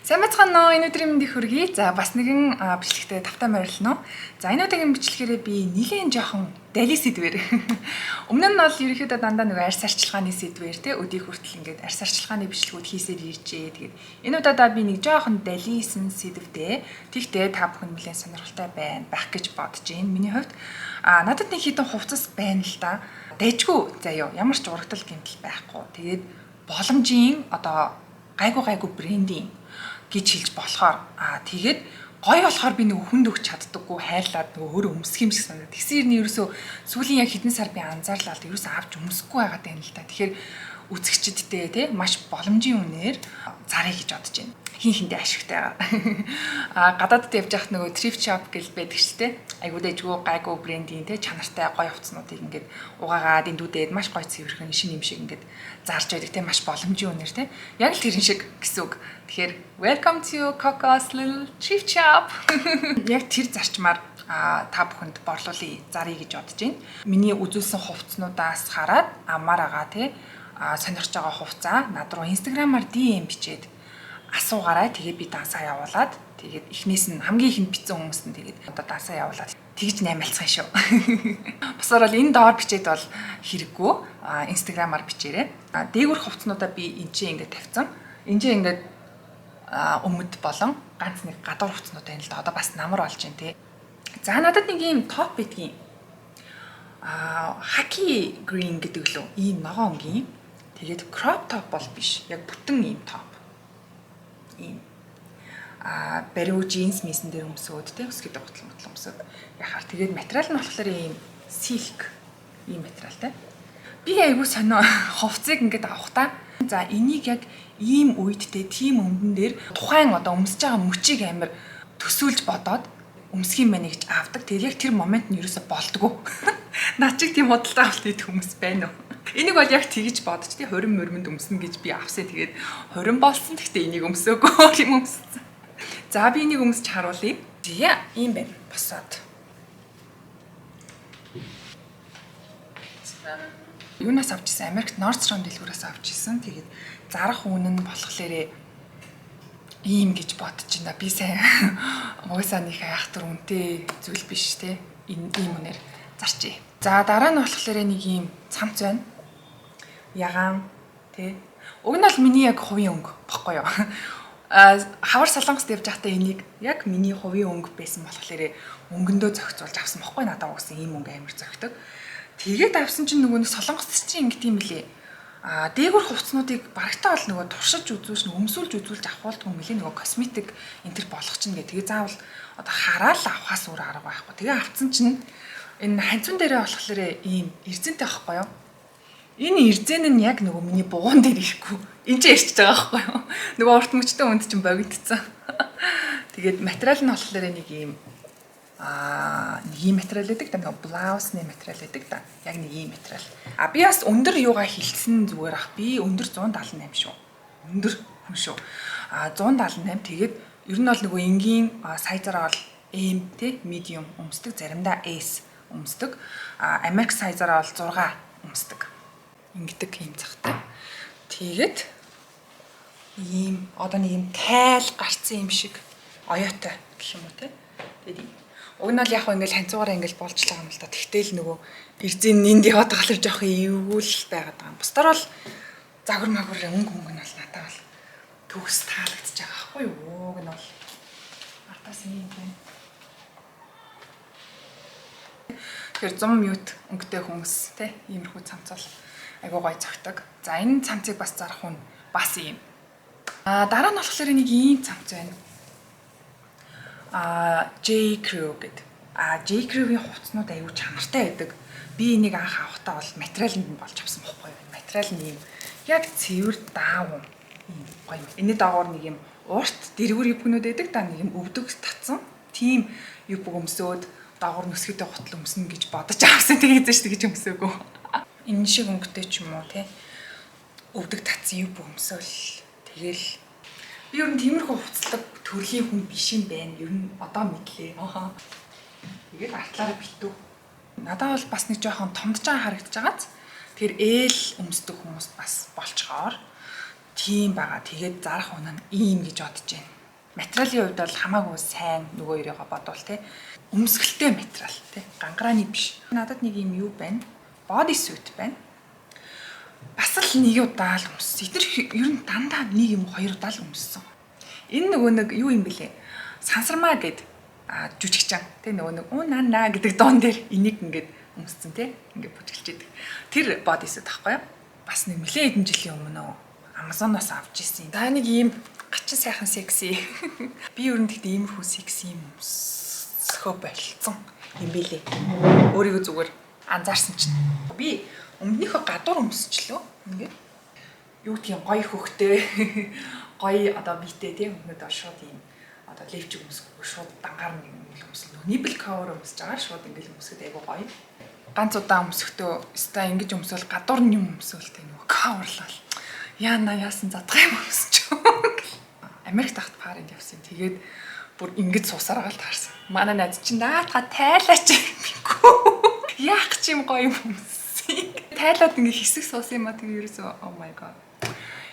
Сайн бацгаана уу? Энэ өдрийн мэндийг хүргэе. За бас нэгэн бичлэгтэй тавтай морилно. За энэ удаагийн бичлэгээрээ би нэгэн жоохон дали сэдвэр. Өмнө нь бол ерөнхийдөө дандаа нэг арьс арчилгааны сэдвэр те өдийг хүртэл ингээд арьс арчилгааны бичлэгүүд хийсээр иржээ. Тэгээд энэ удаадаа би нэг жоохон далисэн сэдвтэй. Тэгтээ та бүхэн нэлээд сонирхолтой байх гэж бодож байна. Миний хувьд надад нэг хитэн хувцас байна л да. Дэжгүй заяа ямар ч урагдал гэмтэл байхгүй. Тэгээд боломжийн одоо гайгүй брендинг гэж хэлж болохоор тэгээд гоё болохоор би нэг хүнд өгч чаддаггүй хайрлаад нөгөө өөр өмсөх юм шиг санагдав. Тэгсэн хэрний ерөөсөө сүүлийн яг хэдэн сар би анзаарлаа л ерөөсөө авч өмсөхгүй байгаад байна л да. Тэгэхээр үзэгчдтэй те маш боломжийн үнээр зарыг гэж бодож байна. Хин хинтэй ашигтай. Гадаадд явж байхад нөгөө thrift shop гэж байдаг ч те. Айгуу дэжгүй гайгүй брендинг те чанартай гоё хувцснуудыг ингээд угаагаад эндүүдээд маш гоё цэвэрхэн шинэ юм шиг ингээд зарж байдаг те маш боломжийн үнээр те. Яг л тэрэн шиг гэсэн үг. Тэгэхээр welcome to Coco's little thrift shop. Яг тэр зарчмаар та бүхэнд борлуулъя зарыг гэж бодож байна. Миний үзүүлсэн хувцснуудаас хараад амаар байгаа те. Сонирхож байгаа хувцаа над руу инстаграмаар DM бичээд асуугаарай. Тэгээд би дансаа явуулаад тэгээд эхнээс нь хамгийн ихэнд бичсэн хүмүүст нь тэгээд одоо дансаа явуулаад тэгж наймалцсан шүү. Бусаар бол энэ доор бичээд бол хэрэггүй. Инстаграмаар бичээрэй. Дээгүүр хувцснуудаа би энэ чинь ингээд тавьсан. Энд чинь ингээд өмд болон ганц нэг гадуур хувцснууд байна л да. Одоо бас намар болж байна те. За надад нэг ийм топ байдгийн. Хаки грин гэдэг лөө ийм ногоон өнгийн. Тэгээд crop top бол биш. Яг бүтэн ийм топ. Ийм бариу джинс мисэн дээр өмсөөд те өсгөд готлон өмсөөд яхаар тэгээд материал нь болохоор ийм silk ийм материалтай. Би айгүй сонио хувцсыг ингээд авах та. За энийг яг ийм үедтэй тийм өмдөн дээр тухайн одоо өмсөж байгаа мөчийг амар төсөөлж бодоод өмсөх юм байна гэж авдаг. Тэгээд яг тэр момент нь ерөөсө болдгоо. Наа чиг тийм бодолтой авалт идэх хүмүүс байна уу? Энийг бол яг тэгж бодож тий 20 мөрмөнд өмснө гэж би авсаа тэгээд 20 болсон. Гэхдээ энийг өмсөөгөө юм өмссөн. За би энийг өмсөж харуулъя. Зя ийм байна. Босоод. Юунаас авч ирсэн? Америкт Nordstrom дэлгүүрээс авч ирсэн. Тэгээд зарах үнэ нь болохоор ийм гэж бодож байна. Би сайн уусаа нэг айхтар үнэтэй зүйл биш те. Ийм үнээр зарчээ. За дараа нь болохоор нэг ийм цамц байна. Ягаан тий. Уг нь бол миний яг хувийн өнгө баггүй юу. Хавар Солонгост явж байхдаа энийг яг миний хувийн өнгө байсан болохоор өнгөндөө зохицуулж авсан баггүй надад угсан ийм өнгө амар зохидог. Тэгээд авсан чинь нөгөө нэг Солонгост чинь ингэдэм билээ. Дээгүүр хувцснуудыг барагтаа бол нөгөө туршиж үзүүлж өмсүүлж үзүүлж авахулдаг юм билээ нөгөө косметик энэ төр болох чинь гэ. Тэгээ заавал одоо хараад авахаас өөр арга байхгүй. Тэгээ авцсан чинь энэ ханцун дээрээ болохоор ийм эрзэнтэй байхгүй юу? Энэ эрзэн нь яг нөгөө миний бугуун дээр ирэхгүй. Энд чинь ирчихэж байгаа байхгүй юу? Нөгөө урт мөчтэй үнд чинь богиндцсан. Тэгээд материал нь болохоор нэг ийм нэг ийм материал гэдэг та нөгөө блаусны материал гэдэг та. Яг нэг ийм материал. Би бас өндөр юугаа хилцсэн зүгээр ах. Би өндөр 178 шүү. Өндөр хүн шүү. 178 тэгээд ер нь бол нөгөө энгийн сайзаараа бол M те medium өмсдөг, заримдаа S өмсдөг. Америк сайзаараа бол 6 өмсдөг. Ингэдэг юм цагтай. Тэгээд ийм одоо нэг юм тайл гарцсан юм шиг оёотой гэх юм уу те. Тэгээд уг нь бол яг ингээл ханцуугаараа ингээл болж байгаа юм л да. Тэгтэл нөгөө эрзэн энд яваад байгаа л жоох эвгүүл байгаад байгаа юм. Бусдаар бол загвар магвар өнгө нь бол надад бол төгс таалагдчих байгаа байхгүй юу. Уг нь бол артаас юм байна. Тэгэхээр 100 мьют өнгөтэй хүмүүс те иймэрхүү цамцал айгуу гой цогтөг. За энэ цамцыг бас зарах хүн бас юм. Дараа нь болохоор нэг ийм цамц байна. J Crew гэдэг. J Crew-ийн хувцснууд айгуу чанартай байдаг. Би энийг анх авахтаа бол материал нь болж авсан байхгүй юу? Материал нь ийм яг цэвэр даав юм гоё. Энэний дагавар нэг юм урт дэргүүр юбгнүүд байдаг. Та нэг юм өвдөг татсан. Тим юбг өмсөөд дагавар нүсгэтэй гутал өмснө гэж бодож авсан. Тэгээд зэж тэгж өмсөөгөө. Энэ шиг өнгөтэй ч юм уу те өвдөг татсан юб өмсөөл тэгэл би ер нь тиймэрхүү хувцлаг төрлийн хүн биш юм байна. Ер нь одоо мэдлээ. Тэгээд артлаараа битүү. Надад бол бас нэг жоохон томдож байгаа харагдаж байгааз. Тэгэхээр ээл өмсдөг хүмүүс бас болчгоор тийм байгаа. Тэгээд зарах үнэ нь ийм гэж бодож байна. материалын хувьд бол хамаагүй сайн нөгөө өрөөгөө бодвол те өмсгөлтэй материал те гангарааны биш. Надад нэг юм юу байна? Body suit байна. Бас л нэг удаа л өмссөн. Эдгээр ер нь дандаа нэг юм хоёр удаа л өмссөн. Энэ нөгөө нэг юу юм бэлээ? Сансармаа гэд жүжигчин те нөгөө нэг наа гэдэг доон дээр энийг ингээд өмссөн те ингээд бүжгэлж идэг. Тэр body suit таахгүй юу? Бас нэг нэлээд хэдэн жилийн өмнө Amazon-оос авч ирсэн. За нэг ийм гачин сайхан секси. Би ер нь тэгтээ иймэрхүү секси юм өмсөхөө болцсон юм бэлээ. Өөрийгөө зүгээр анзаарсан чинь би өмнөнийхөө гадуур өмсчлөө. Ингээд юу гэдгийг гоё хөхтэй гоё одоо битэй тийм өмнөд шууд ийм одоо левч өмсөхгүй шууд дангаар нэг юм өмсөн. Nipple cover өмсөж байгаа шууд ингээд өмсөд айгу гоё. Ганц удаа өмсөхдөө өстой ингэж өмсөөл гадуур нь юм өмсөөл тийм нөгөө coverлал. Яана яасан задгай юм өмсөж. Америк тахт парад явсан. Тэгээд бүр ингэж суусараа л таарсан. Манай найз чинь наатаа тайлаач гэмгүй. Яах ч юм гоё юм өмссөн. Тайлаад ингэ хэсэг суус юм а тийм ерөөсөө oh my god.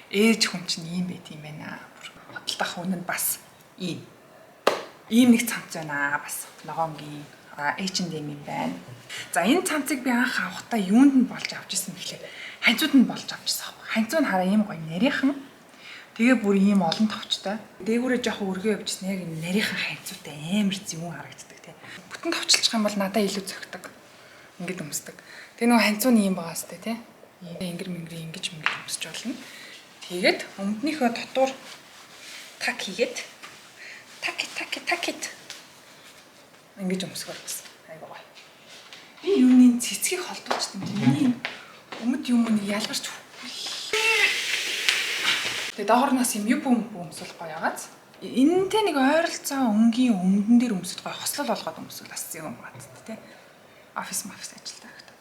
Ээж хүн чинь ийм байт юм байна. Хөдөлтөх хүн нь бас ийм нэг цамц байна бас ногоонгийн H&M юм байна. За энэ цамцыг би анх авахдаа юунд нь болж авч ирсэн гэхлээр ханцууд нь болж авч ирсэн. Ханцуу нь хараа ийм гоё нарийнхан. Тэгээ бүр ийм олон товчтой. Дээгүүрээ жоохон өргөө явжсэн яг энэ нарийнхан ханцуутай амар зөвүүн харагддаг тий. Бүтэн товчлчих юм бол надад илүү зөгтөг. Ингээд өмсдөг. Тэгээ нөгөө ханцууны ийм байгаа сте тий. Ингэр мэнгэр ингэж өмсөж болно. Тэгээд өмднийхөө дотор так хийгээд такит ингэж өмсгөр бас айгаа гоё. Би юуны цэцгийг холдуулчихсан юм. Өмд юм нэг ялгарч. Тэгээ доогорноос юм өмсөх гоё ягааз. Энэнтэй нэг ойролцоо өнгийн өмдөн дээр өмсөж гоё хослол болгоод өмсвөл бас юм байна тий. Офис ажилтаа гэдэг.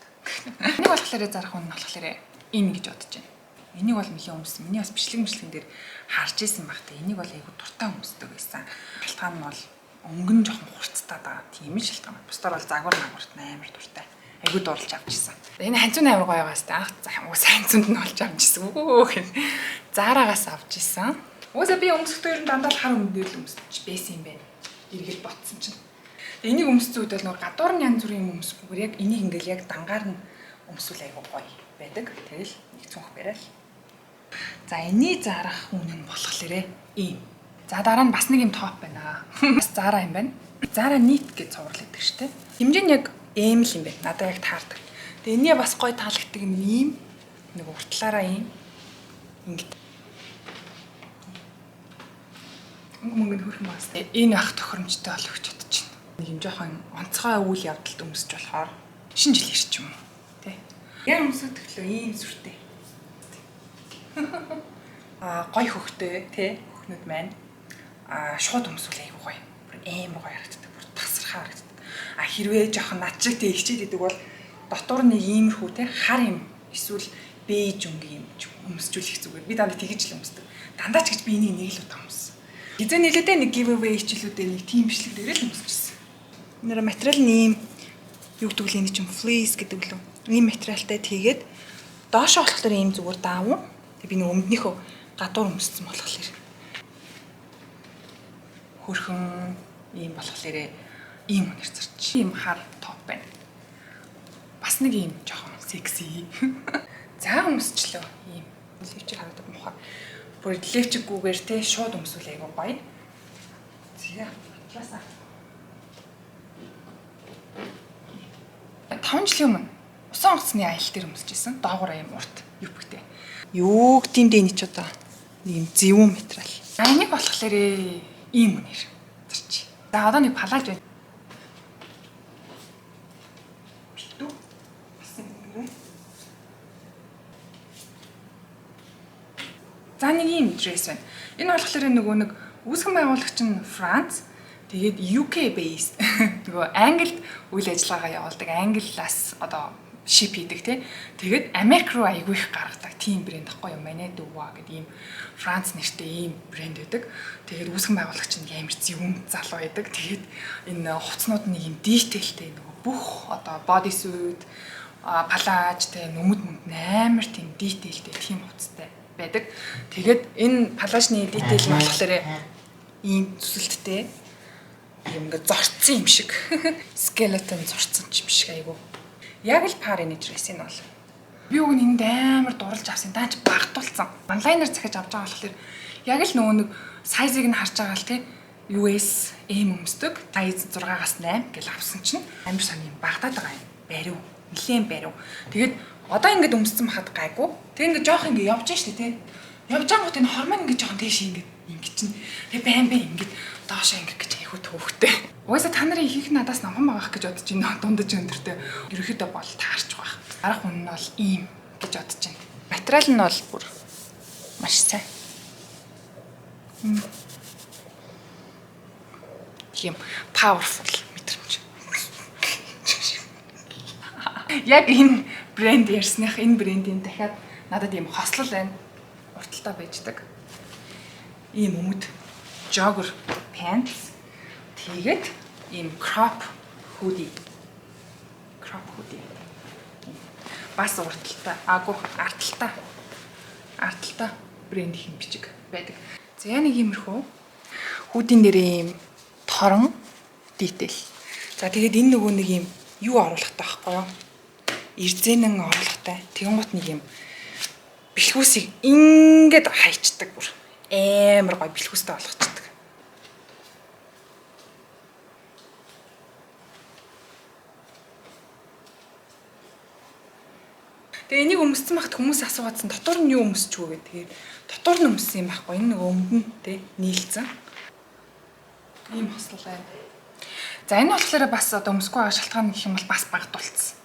Энийг болохоор зарах хүн нь болохоор ийм гэж бодож байна. Энийг бол нэлийн өмссөн. Миний бас бичлэгэн дээр харж исэн баг та. Энийг бол айгу дуртай өмсдөг байсан. Шалтгаан нь бол өнгөн жоохон хурцтай байгаа. Тийм л шалтгаан. Бусдаар бол загвар нагварт амар дуртай. Айгу дуурлж авч ирсэн. Энэ ханцууны амар гоё байгаас та. Анх ханцуунд нь олж авч ирсэн. Үгүй гэх. Заараагаас авч ирсэн. Уусаа би өмсөхдөө ер нь дандаа л хар өмдөр л өмсөж байсан юм байна. Эргэл ботсон чинь. Энийг өмссөн үед бол нөгөө гадуур нь янз бүрийн өмсгүйгээр яг энийг ингээл яг дангаар нь өмсвөл айгу гоё байдаг. Тэгэл нэг цонх барайл. За энийг зарах үнэн болохоор ийм. За дараа нь бас нэг юм топ байна. Бас Zara юм байна. Zara Neat гэж цувралдаг штэ. Хэмжээ нь яг M л юм байна. Надад яг таардаг. Тэгээ энэний бас гоё таалагддаг юм ийм. Нэг уртлаараа ийм. Ингээд. Мөнгөнд хөрх маас. Энэ ах тохиромжтой болох гэж бодож байна. Нэг юм жоохон онцгой үйл явдалд өмсөж болохоор шинэ жил ирч юм уу. Тэ. Яг өмсөдөглөө ийм сүртэй. Гоё хөхтэй тий хөхнүүд маань шууд өмсвөл айгу гоё. Бүр амар гоё харагддаг. Бүр тасархаа харагддаг. Хэрвээ жоохон над шиг тий хичээд идэг бол дотор нэг иймэрхүү тий хар юм эсвэл бэж өнгийн юм өмсжүүлэх зүгээр. Би дандаа тэгэж л өмсдөг. Дандаа ч гэж би энийг нэг л удаа өмссөн. Хизээ нэлээдээ нэг giveaway хичээлүүдээ нэг team бичлэг дээр л өмсчихсэн. Нэр материал нь ийм юу гэдэг вэ энэ чинь fleece гэдэг лөө. Ийм материалтай тэгээд доошоо болохоор ийм зүгээр даавуу. Би нэг өмднийхөө гадуур өмссөн болохоор хөрхөн ийм болохоор ийм өнөр зарч. Ийм хар топ байна. Бас нэг ийм жоохон секси. За өмсчлөө ийм левчиг харагдав мохоо. Бүр левчиггүйгээр те шууд өмсвөл айгу гоё. За атласаа. 5 жилийн өмнө усан онгоцны аялал дээр өмсөжсэн. Доогуур аим урт юпгтэй. Юу гэмдэ энэ ч одоо нэг юм зөвүүн материал. Энийг болохоор ийм үнээр зарч. За одоо нэг палаж байна. Битүү. За нэг ийм дресс байна. Энэ болохоор нөгөө нэг үүсгэн байгуулагч нь Франц. Тэгээд UK based нөгөө Англид үйл ажиллагаа явуулдаг. Англиас одоо шип хийдэг тий. Тэгээд Америк руу айгүй их гаргадаг тийм брэнд ахгүй юу? Manitoba гэдэг ийм Франц нэртэй ийм брэнд байдаг. Тэгээд үүсгэн байгуулагч нь амар зөвүүн залуу байдаг. Тэгээд энэ хувцснууд нэг ийм дийтейлтэй нөгөө бүх одоо body suit, палаж тий нүмд амар тийм дийтейлтэй тийм хувцастай байдаг. Тэгээд энэ палажны дийтейл нь болохоор ийм зүсэлттэй юм ингээ зорцсон юм шиг. Скелетон зурцсан юм шиг айгу. Яг л парины дресс энэ бол. Би уг нь энд амар дурлж авсан. Даач багтуулсан. Онлайнаар захиж авч байгаа болохоор яг л нөгөө нэг сайзыг нь харж байгаа л тий US M өмсдөг. Size 6-аас 8 гэж авсан чинь амар сони юм багтаад байгаа юм. Бариу. Нилээн бариу. Тэгээд одоо ингээд өмссөн хахад гайгүй. Тэг ингээд жоох ингээд явж штэ тий. Явж байгаа гот энэ хормон ингээд жоохон дээш ингээд чинь. Тэг байн ингээд доошоо ингээд гэж айхуу төвхтэй. Угаасаа та нарын ихэнх надаас номхон байгаах гэж бодож байна. Дундаж өндөртэй. Ерөөхдөө бол таарч байгаа. Арга хүн нь бол ийм гэж бодож байна. Материал нь бол бүр маш сайн. Тийм powerful мэдрэмж. Яг энэ брэнд ярьсных энэ брэндийн дахиад надад ийм хослол байна. Урталтай байждаг. Ийм өмд jogger pants. Тэгээд ийм crop hoodie. Бас урталтай, арталтай брэнд их юм бичиг байдаг. За нэг иймэрхүү хүүдийн дээрээ ийм торон detail. За тэгээд энэ нөгөө нэг ийм юу оруулахтай байхгүй юу? Ирзэнэн оруулахтай. Тэгэн гут нэг ийм бэлхүүсийг ингээд хайчдаг бүр. Амар гоё бэлхүүстэй болгочдөг. Тэгээ энийг өмссөн байхад хүмүүс асуугаадсан дотор нь юу өмсч үү гэдэг. Тэгээд дотор нь өмссөн юм байхгүй. Энэ нөгөө өмдөн тэ нийлцэн. Ийм хослол байна. За энэ болохоор бас одоо өмсөхгүй байгаа шалтгаан гэх юм бол бас багтуулсан.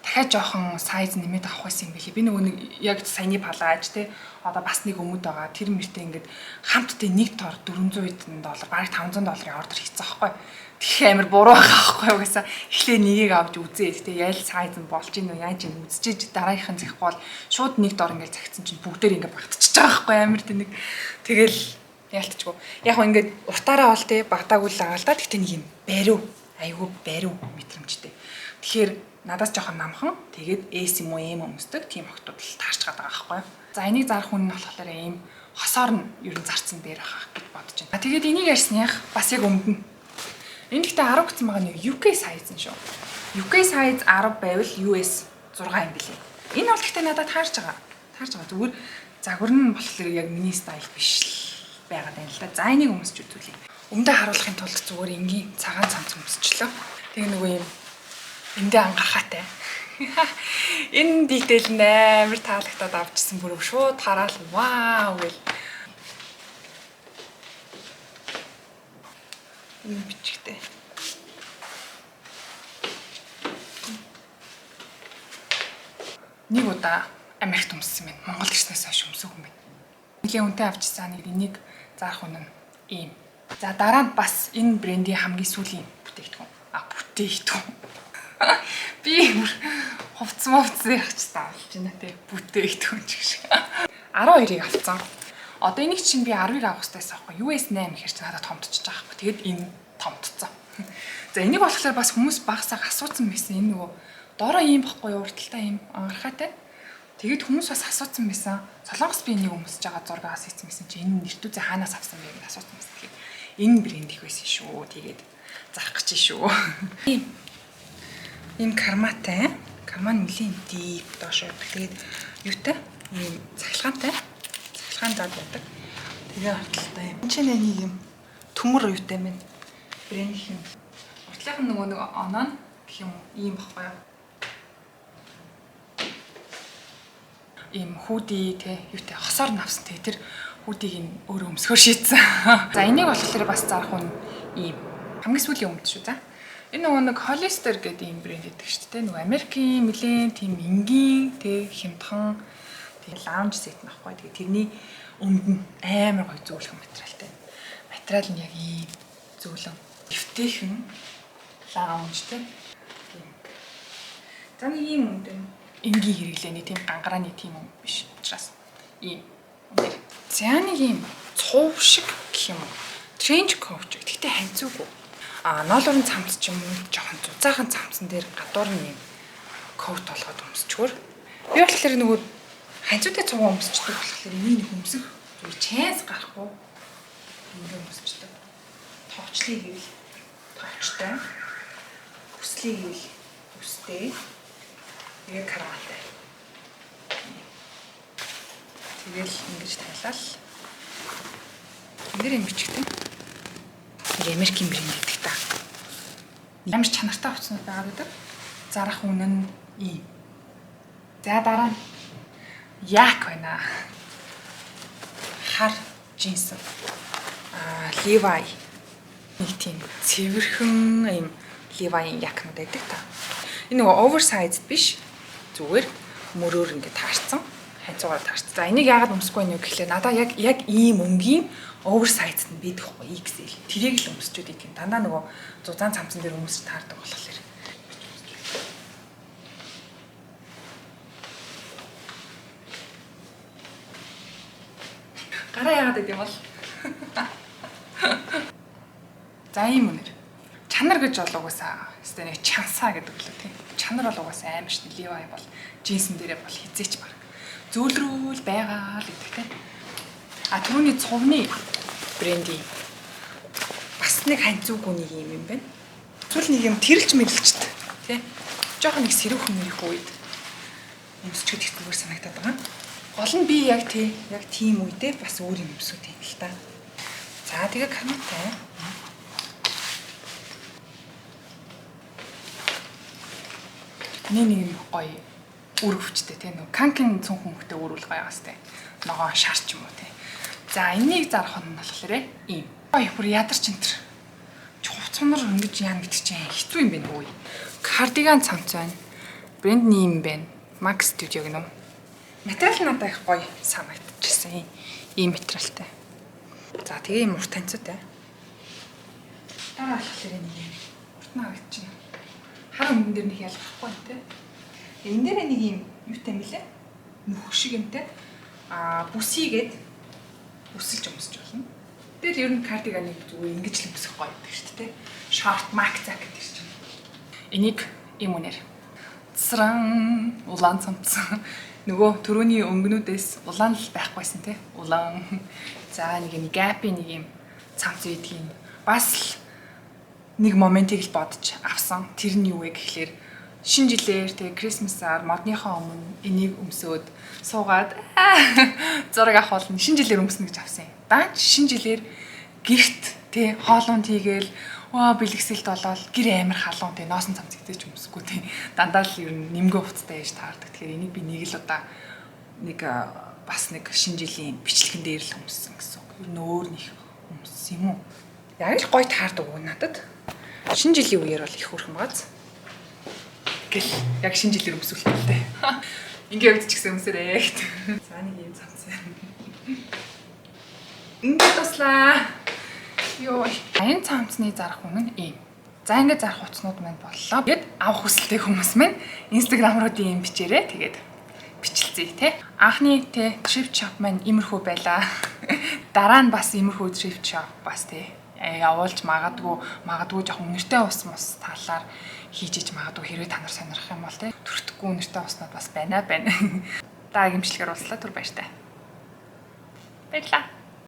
Дахиад жоохон сайз нэмээд авах байсан юм билий. Би нөгөө нэг яг саяны палаж те одоо бас нэг өмд байгаа. Тэр мөртөө ингээд хамтдаа нэг тор $400 бараг $500 ордер хийцэн аахгүй. Тэгэх амар буруу байгаа аахгүй угаасаа. Эхлээ нэгийг авч үзээ. Тэ ял сайз нь болж ийн үү яаж ийн үзчихэж дараагийнхан захгүй бол шууд нэг дор ингээд загцсан чинь бүгдээр ингээд багтчихж байгаа аахгүй амар тэнэг. Тэгэл ялтчгүй. Яг хөө ингээд уртаараа бол те багтаагүй л байгаа л да. Тэгтээ нэг юм бариу. Айгу бариу мэдрэмжтэй. Тэгэхээр надаас жоохон намхан. Тэгээд S юм уу M өмсдөг. Тим охтууд л таарч байгаа байхгүй. За энийг зарах хүн нь болохоор ийм хосоор нь ер нь зарцсан дээр байхаа гэж бодож байна. Тэгээд энийг ярьсных бас яг өмдөн. Энэ гэхдээ 10 гэсэн байгаа нэг UK size нь шүү. UK size 10 байвал US 6 юм билий. Энэ бол гэхдээ надад таарч байгаа. Зүгээр загвар нь болохоор яг миний стайл биш л байгаад байна л да. За энийг өмсч үзүүлье. Өмдөө харуулахын тулд зүгээр энгийн цагаан цамц өмсчлөө. Тэгээ нөгөө юм эндээ ангарахаатай. Энэ detail амар таалагтаад авчихсан бүр шууд хараал вау гэл. Ийм бичгтэй. Нэг удаа Америкт өмссөн байна. Монгол ирснээс хойш өмсөв юм байна. Нэлийн үнэтэй авчихсан энийг зарах үнэ нь ийм. За дараа нь бас энэ брендийн хамгийн сүүлийн бүтээгдэхүүн. Бүтээгдэхүүн. Би хувцсан явчихсан болж байна те бүтээгдэхүүн ч гэх шиг. 12-ыг авцсан. Одоо энийг чинь би 10-ыг авах хэрэгтэйсэн аахгүй. US 8 гэхэр чи надад томтчихж байгаа аахгүй. Тэгээд энэ томтцсон. За энийг болохоор бас хүмүүс багасаа асуусан байсан. Энэ нөгөө дороо ийм баггүй урталтай ийм ангарахаатай. Тэгээд хүмүүс бас асуусан байсан. Солонгос би энийг өмсөж байгаа зургаас хийсэн байсан чи энэ нэртүүцээ хаанаас авсан бэ гэж асуусан байсан. Тэгээд энэ брэнд их байсан шүү. Тэгээд зарах гэж шүү. Ийм карматай. Карма нь нэлийн дип доошоо. Тэгээд юутай? Ийм цахилгаантай. Цахилгаан зад байдаг. Тэгээ хурдтай юм. Энд чинь нэг юм төмөр юутай байна. Брэнд юм. Уртлынх нь нөгөө нэг оноо гэх юм ийм баггүй юу? Ийм хүүдий те юутай хосоор навсан те тэр хүүдийг нь өөрөө өмсгөр шийдсэн. За энийг болохоор бас зарах нь ийм хамгийн сүүлийн өмд шүү за. Энэ нөгөө нэг Hollister гэдэг ийм брэнд гэдэг шүү дээ. Нөгөө Америкийн нэлээд тийм энгийн те хямдхан тийм лаунж сет нөхгүй. Тэгээ тэрний өмд нь амар гоё зөөлхөн материалтай. Материал нь яг ийм зөөлөн эвтэйхэн лаунж те. За нэг ийм өмд байна. Энгийн хэрэглээний тийм гангарааны тийм юм биш учраас ийм. За нэг ийм цув шиг гэх юм уу. Trench coat гэхдээ ханцуугүй. Ноолорын цамц ч юм уу жоохон зузаахан цамцсан дээр гадуур нь юм коут болгоод өмсчгөр. Би болохоор нөгөө ханцуутай цуг өмсчдэг болохоор энийг өмсөх зүгээр чанс гарахгүй. Ингээ өмсчтэй. Товчлыг ивэл товчтой. Хүслийг ивэл хүстэй. Тэгээ карватай. Тэгэл ингэж танилал. Эндэр юм бичгтэн. Америкийн брэнд гэдэг та. Ямар чанартай хувцснууд байгаа гэдэг. Зарах үнэн ийм. За дараа нь Як байна. Хар джинс. Levi. Нэг тийм цэвэрхэн ийм Levi-ийн якнууд байдаг та. Энэ нөгөө oversized биш. Зүгээр мөрөөр ингэ таарсан. Ханцуугаар таарсан. За энийг яагаад өмсөхгүй нэ гэхлээр надаа яг ийм өнгийн oversized нь бидэх байхгүй XL. Тэрийг л өмсчүүд идэв. Дандаа нөгөө зузаан цамцан дээр өмсөж таардаг болохоор. Гараа яагаад гэдэм бол. За ийм үнэр. Чанар гэж болоогоосаа өстэй нэг чансаа гэдэг лөө тийм. Чанар болоогоосаа амар шин Levi бол джинсэн дээрээ бол хизээч баг. Зөөлрүүл байгаа л гэдэг тийм. Түрүүний цувны брендийн бас нэг ханцуугүй нэг юм байна. Эсвэл нэг юм тэрэлж мэрэлчт тийм. Жохон нэг сэрүүхэн мэрэх үед өмсчихэд их зүгээр санагдаад байгаа. Гол нь би яг тийм үедээ бас өөр юм өмсөд юм л та. За тэгээ канатай. Нэг юм гоё үр өвчтэй тийм нөө канкин цүнх хөнгөтэй өрүүл гоё байгаас тийм. Ногоо шарч юм уу тийм. За энийг зарах нь болохоор ийм. Гоё бүр ядарч энтер. Хувцсанаар ингэж яана гэдэг чинь хэцүү юм байна үй. Кардиган цамц байна. Брэнд нэм байна. Max Studio гэнэ. Материал надад их гоё санагдчихсан. Ийм материалтай. За тэгээ юм урт танцуутай. Дараа болохоор нэг юм урт наагч чинь. Хар өмнө дээр нэг ялгахгүй нэ. Энэ дээр нэг юм юутай юм бэлээ? Нүх шиг юмтай. Бүсийгээд бүсэлж өмсөж болно. Тэгэл ер нь кардиганыг зүгээр ингэж л өмсөх гоё гэдэг шүү дээ. Short max гэдэг чинь. Энийг юм үнээр. Цран улаан цамц. Нөгөө төрөний өнгөнүүдээс улаан л байхгүйсэн тий. Улаан. За нэг юм Gap-ийн нэг юм цамц үйдгийг бас нэг моментыг л бодож авсан. Тэр нь юу вэ гэхлээр шинэ жилээр тий Christmas-аар модныхоо өмнө энийг өмсөөд суугаад зураг авах болно. Шинэ жилээр өмснө гэж авсан юм. Даанч шинэ жилээр гэрт тий хоолуун тийгээл бэлгэсэлт болоод гэр амир халуун тий носон цамц идэж өмсөхгүй тий дандаа л ер нь нэмгээ хувцтай ээж таардаг. Тэгэхээр энийг би нэг л удаа нэг бас нэг шинэ жилийн бичлэгэн дээр л өмссөн гэсэн үг. Ер нь өөр нэг өмссөн юм уу? Яг л гоё таардаг уу надад. Шинэ жилийн үеэр бол их хөрхөн бааз. Гэл яг шинэ жилээр өмсүүлтэлтэй. Ингээ өгдөж гисэн өмсөрэй гэдэг. За нэг юм цамц. Ингээ туслаа. Йоо. Энэ цамцны зарах үнэ нь ийм. За ингээд зарах утаснууд маань боллоо. Тэгээд авах хүсэлтэй хүмүүс маань Instagram руу DM бичээрэй. Тэгээд бичлцээ те. Анхны те thrift shop маань иймэрхүү байлаа. Дараа нь бас иймэрхүү thrift shop бас те явуулж магадгүй жоохон үнэртэй ус мус талаар хийж иж магадгүй хэрвээ та нар сонирхох юм бол те төртөхгүй үнэртэй уснууд бас байна. Дараагийн бичлэгээр уулзлаа түр баяртай. Баярлалаа.